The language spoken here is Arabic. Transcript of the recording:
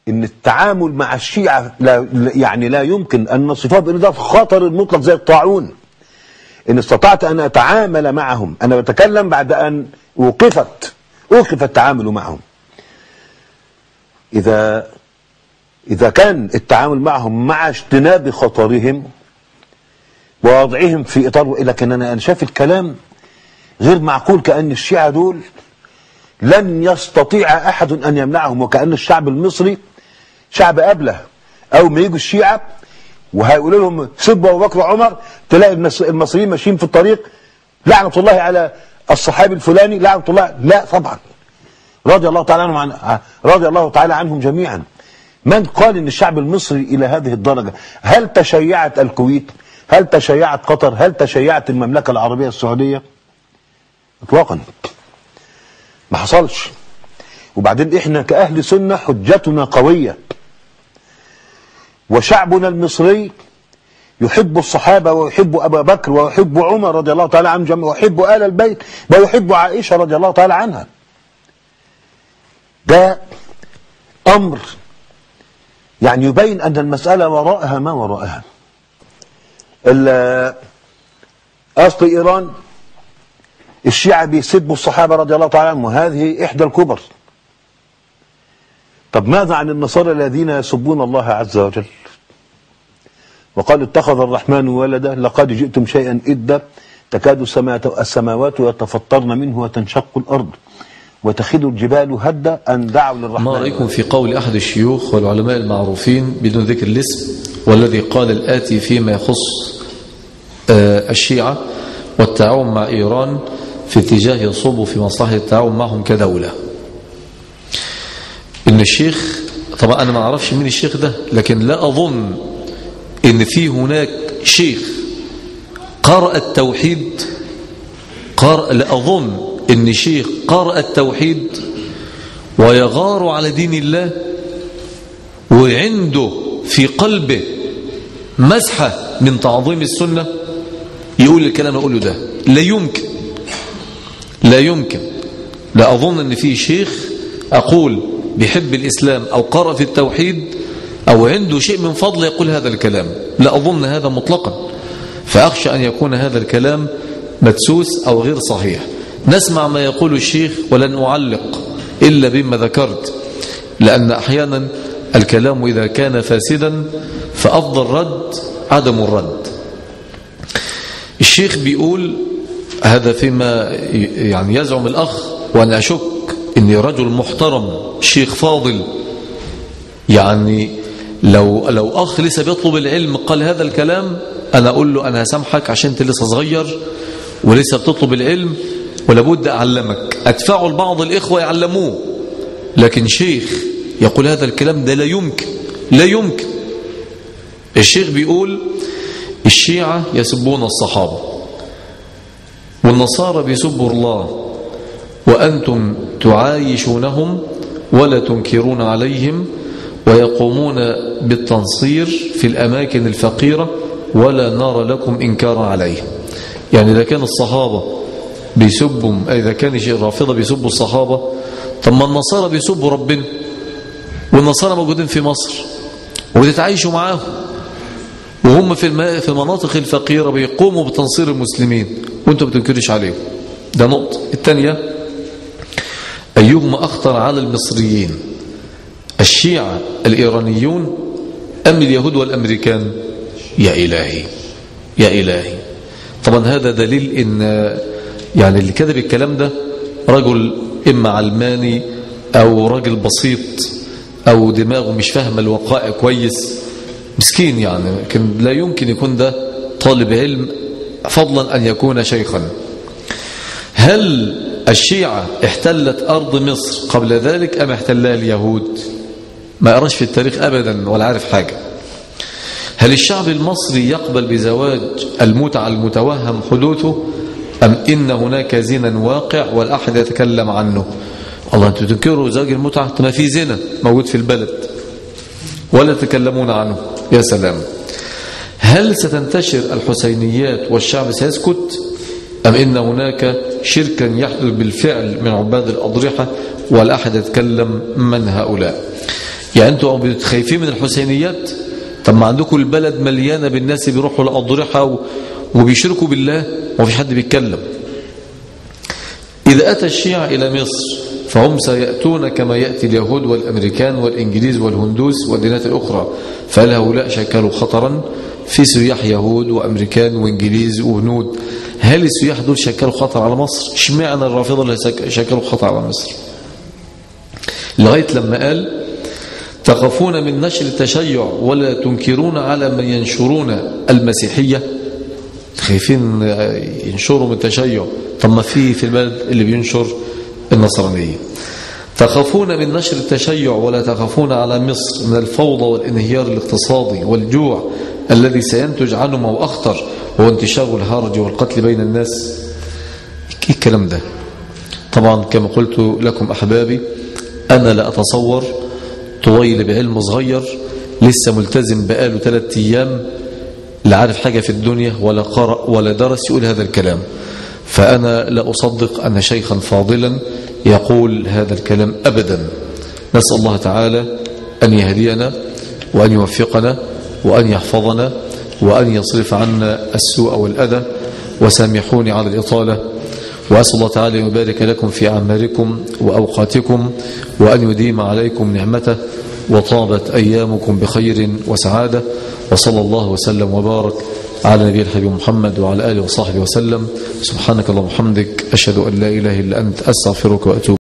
ان التعامل مع الشيعة لا يمكن ان نصفه بان ده خطر مطلق زي الطاعون. ان استطعت ان اتعامل معهم، انا بتكلم بعد ان اوقف التعامل معهم. اذا كان التعامل معهم مع اجتناب خطرهم ووضعهم في اطار، لكن انا شايف الكلام غير معقول، كأن الشيعة دول لن يستطيع احد ان يمنعهم، وكأن الشعب المصري شعب أبله. أو ما يجوا الشيعة وهيقولوا لهم سبوا أبو بكر وعمر، تلاقي المصريين ماشيين في الطريق لعنة الله على الصحابي الفلاني، لعنة الله. لا طبعا، رضي الله تعالى عنهم، رضي الله تعالى عنهم جميعا. من قال ان الشعب المصري الى هذه الدرجة؟ هل تشيعت الكويت؟ هل تشيعت قطر؟ هل تشيعت المملكة العربية السعودية؟ اطلاقا ما حصلش. وبعدين احنا كأهل سنة حجتنا قوية، وشعبنا المصري يحب الصحابة ويحب أبا بكر ويحب عمر رضي الله تعالى عنهم جميعا، ويحب آل البيت ويحب عائشة رضي الله تعالى عنها. ده أمر يعني يبين أن المسألة وراءها ما وراءها. أصل إيران الشيعة بيسبوا الصحابة رضي الله تعالى عنهم، وهذه إحدى الكبر. طب ماذا عن النصارى الذين يسبون الله عز وجل؟ وقال اتخذ الرحمن ولدا لقد جئتم شيئا إدا تكاد السماوات يتفطرن منه وتنشق الأرض وتخذ الجبال هدا أن دعوا للرحمن. ما رأيكم في قول أحد الشيوخ والعلماء المعروفين بدون ذكر الاسم، والذي قال الآتي فيما يخص الشيعة والتعاون مع إيران في اتجاه يصب في مصلحة التعاون معهم كدولة؟ إن الشيخ، طبعا أنا ما أعرفش مين الشيخ ده، لكن لا أظن إن في هناك شيخ قرأ التوحيد، لا أظن إن شيخ قرأ التوحيد ويغار على دين الله وعنده في قلبه مسحة من تعظيم السنة يقول الكلام يقوله ده. لا يمكن، لا يمكن. لا أظن أن في شيخ أقول بيحب الإسلام أو قرأ في التوحيد أو عنده شيء من فضل يقول هذا الكلام. لا أظن هذا مطلقا، فأخشى أن يكون هذا الكلام مدسوس أو غير صحيح. نسمع ما يقول الشيخ ولن أعلق إلا بما ذكرت، لأن أحيانا الكلام إذا كان فاسدا فأفضل رد عدم الرد. الشيخ بيقول هذا فيما يعني يزعم الأخ، وأنا أشك إني رجل محترم شيخ فاضل، يعني لو أخ لسه بيطلب العلم قال هذا الكلام أنا أقول له أنا هسامحك عشان أنت لسه صغير ولسه بتطلب العلم ولابد أعلمك، أدفعه لبعض الإخوة يعلموه. لكن شيخ يقول هذا الكلام ده لا يمكن، لا يمكن. الشيخ بيقول الشيعة يسبون الصحابة والنصارى بيسبوا الله وأنتم تعايشونهم ولا تنكرون عليهم ويقومون بالتنصير في الأماكن الفقيرة ولا نرى لكم إنكارا عليهم. يعني إذا كان الصحابة بيسبوا، إذا كان الرافضة بيسبوا الصحابة، طب ما النصارى بيسبوا ربنا، والنصارى موجودين في مصر وبتتعايشوا معاهم وهم في المناطق الفقيرة بيقوموا بتنصير المسلمين وانتم بتنكرش عليهم. ده نقطة. الثانية، أيهما أخطر على المصريين، الشيعة الإيرانيون أم اليهود والأمريكان؟ يا إلهي يا إلهي. طبعا هذا دليل إن يعني اللي كذب الكلام ده رجل إما علماني أو رجل بسيط أو دماغه مش فاهم الوقائع كويس، مسكين يعني. لكن لا يمكن يكون ده طالب علم، فضلا أن يكون شيخا. هل الشيعة احتلت أرض مصر قبل ذلك أم احتلها اليهود؟ ما يقراش في التاريخ أبدا ولا عارف حاجة. هل الشعب المصري يقبل بزواج المتعة المتوهم حدوثه أم إن هناك زنا واقع ولا أحد يتكلم عنه؟ الله، أنتم تنكروا زواج المتعة؟ ما في زنا موجود في البلد ولا تتكلمون عنه. يا سلام. هل ستنتشر الحسينيات والشعب سيسكت أم إن هناك شركا يحدث بالفعل من عباد الأضرحة ولا أحد يتكلم من هؤلاء؟ يعني أنتم خايفين من الحسينيات؟ طب ما عندكم البلد مليانة بالناس بيروحوا لأضرحة وبيشركوا بالله وما فيش حد بيتكلم. إذا أتى الشيعة إلى مصر فهم سيأتون كما يأتي اليهود والأمريكان والإنجليز والهندوس والدينات الأخرى، فهل هؤلاء شكلوا خطرا؟ في سياح يهود وأمريكان وإنجليز وهنود، هل السياح دول شكلوا خطر على مصر؟ اشمعنى الرافضة اللي شكلوا خطر على مصر؟ لغاية لما قال تخافون من نشر التشيع ولا تنكرون على من ينشرون المسيحية. خايفين ينشروا من التشيع، طب ما في البلد اللي بينشر النصرانية. تخافون من نشر التشيع ولا تخافون على مصر من الفوضى والانهيار الاقتصادي والجوع الذي سينتج عنه ما هو أخطر، هو انتشار الهرج والقتل بين الناس. ايه الكلام ده؟ طبعا كما قلت لكم أحبابي، أنا لا أتصور طويل بعلم صغير لسه ملتزم بقاله 3 أيام لا عارف حاجة في الدنيا ولا قرأ ولا درس يقول هذا الكلام، فأنا لا أصدق أن شيخا فاضلا يقول هذا الكلام أبدا. نسأل الله تعالى أن يهدينا وأن يوفقنا وأن يحفظنا وأن يصرف عنا السوء والأذى، وسامحوني على الإطالة، وأسأل الله تعالى أن يبارك لكم في أعماركم وأوقاتكم وأن يديم عليكم نعمته وطابت أيامكم بخير وسعادة، وصلى الله وسلم وبارك على نبي الحبيب محمد وعلى آله وصحبه وسلم. سبحانك اللهم وبحمدك، أشهد أن لا إله إلا أنت، أستغفرك وأتوب